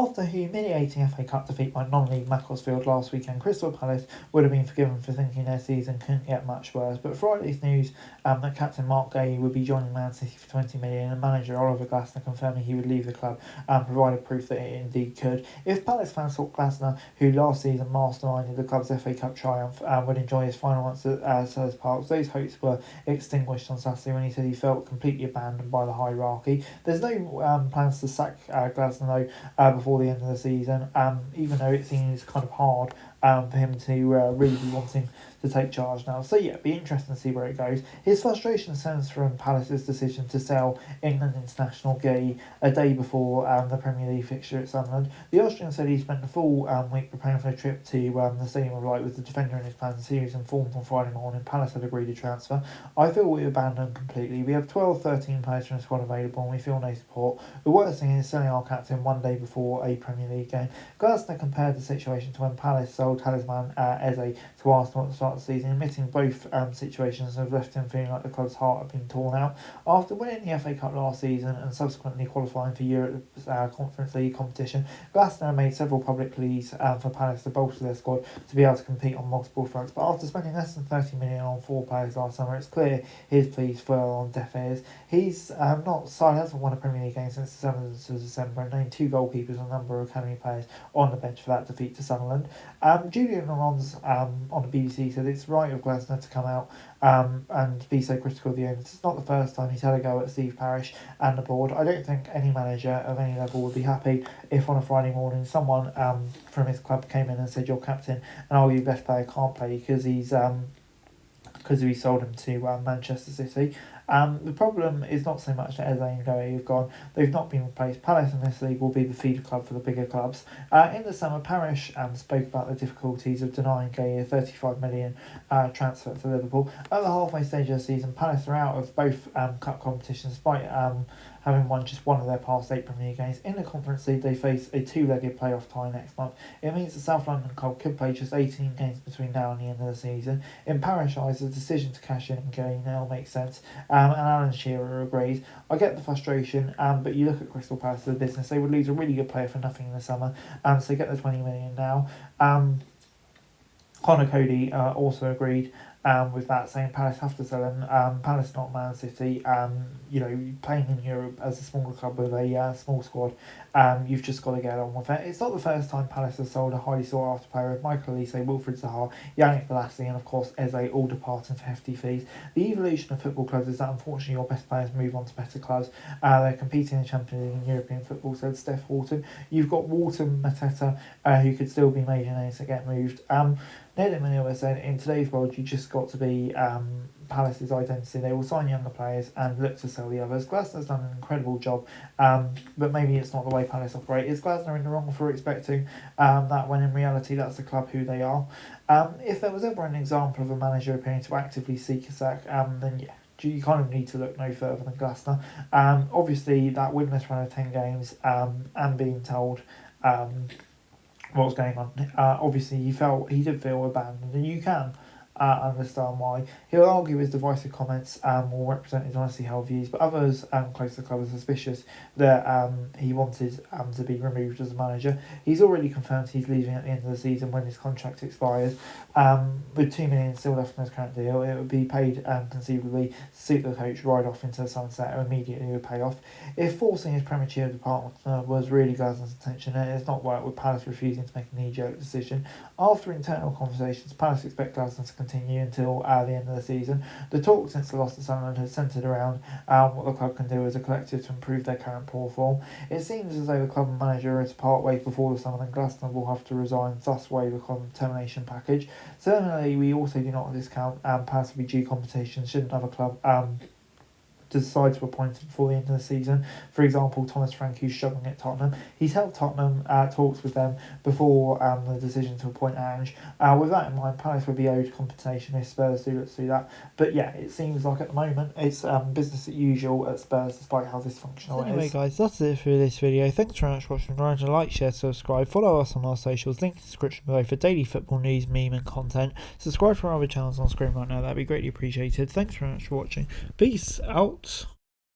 After a humiliating FA Cup defeat by non-league Macclesfield last weekend, Crystal Palace would have been forgiven for thinking their season couldn't get much worse. But Friday's news that captain Mark Gay would be joining Man City for 20 million and manager Oliver Glasner confirming he would leave the club provided proof that it indeed could. If Palace fans thought Glasner, who last season masterminded the club's FA Cup triumph, would enjoy his final months at Selhurst Park, those hopes were extinguished on Saturday when he said he felt completely abandoned by the hierarchy. There's no plans to sack Glasner though before the end of the season, even though it seems kind of hard for him to really be wanting to take charge now. So yeah, it'll be interesting to see where it goes. His frustration stems from Palace's decision to sell England international Gay a day before the Premier League fixture at Sunderland. The Austrian said he spent the full week preparing for a trip to the Stadium of Light with the defender in his plans. He was informed on Friday morning Palace had agreed to transfer. I feel we abandoned completely. We have 12-13 players from the squad available and we feel no support. The worst thing is selling our captain one day before a Premier League game. Glasner compared the situation to when Palace sold talisman Eze to Arsenal at the start of the season, admitting both situations have left him feeling like the club's heart had been torn out. After winning the FA Cup last season and subsequently qualifying for Europe's Conference League competition, Glasner made several public pleas for Palace to bolster their squad to be able to compete on multiple fronts. But after spending less than 30 million on 4 players last summer, it's clear his pleas fell on deaf ears. He's hasn't won a Premier League game since the 7th of December and named 2 goalkeepers and a number of academy players on the bench for that defeat to Sunderland. Julian Laurens on the BBC said it's right of Glasner to come out and be so critical of the owners. It's not the first time he's had a go at Steve Parish and the board. I don't think any manager of any level would be happy if on a Friday morning someone from his club came in and said your captain and your best player can't play because we sold him to Manchester City. The problem is not so much that Eze and Goey have gone, they've not been replaced. Palace in this league will be the feeder club for the bigger clubs. In the summer, Parish spoke about the difficulties of denying Gay a 35 million transfer to Liverpool. At the halfway stage of the season, Palace are out of both cup competitions despite having won just one of their past 8 Premier League games. In the Conference League, they face a 2-legged playoff tie next month. It means the South London club could play just 18 games between now and the end of the season. In Parish eyes, the decision to cash in and Gay now makes sense, and Alan Shearer agrees. I get the frustration, but you look at Crystal Palace as a business, they would lose a really good player for nothing in the summer, so get the 20 million now. Connor Cody also agreed with that, saying Palace have to sell him. Palace not Man City. Playing in Europe as a smaller club with a small squad, you've just got to get on with it. It's not the first time Palace has sold a highly sought after player with Michael Elise, Wilfried Zaha, Yannick Bolasie and of course Eze all departing for hefty fees. The evolution of football clubs is that unfortunately your best players move on to better clubs. They're competing in the Champions League and European football, said Steph Walton. You've got Walton, Mateta, who could still be major names that get moved. Ned Manila said, in today's world, you just got to be Palace's identity. They will sign younger players and look to sell the others. Glasner's done an incredible job, but maybe it's not the way Palace operate. Is Glasner in the wrong for expecting that when in reality that's the club who they are? If there was ever an example of a manager appearing to actively seek a sack, then yeah, you kind of need to look no further than Glasner. Obviously, that winless run of 10 games and being told what was going on. Obviously, he did feel abandoned, and you can understand why. He'll argue his divisive comments will represent his honestly held views, but others close to the club are suspicious that he wanted to be removed as a manager. He's already confirmed he's leaving at the end of the season when his contract expires. With 2 million still left on his current deal, it would be paid conceivably to suit the coach right off into the sunset and immediately would pay off. If forcing his premature departure was really Glasner's intention, it has not worked, with Palace refusing to make a knee-jerk decision. After internal conversations, Palace expect Glasner to continue until the end of the season. The talk since the loss to Sunderland has centred around what the club can do as a collective to improve their current poor form. It seems as though the club and manager are to part ways before the summer, and Glasner will have to resign, thus waive a termination package. Certainly, we also do not discount Palace will be due compensation should another club decide to appoint him before the end of the season. For example, Thomas Frank, who's struggling at Tottenham. He's held Tottenham talks with them before the decision to appoint Ange. With that in mind, Palace would be owed compensation if Spurs do that. But yeah, it seems like at the moment it's business as usual at Spurs, despite how dysfunctional it is. Anyway guys, that's it for this video. Thanks very much for watching. Remember to like, share, subscribe, follow us on our socials, link in the description below for daily football news, meme and content. Subscribe to our other channels on screen right now, that'd be greatly appreciated. Thanks very much for watching. Peace out.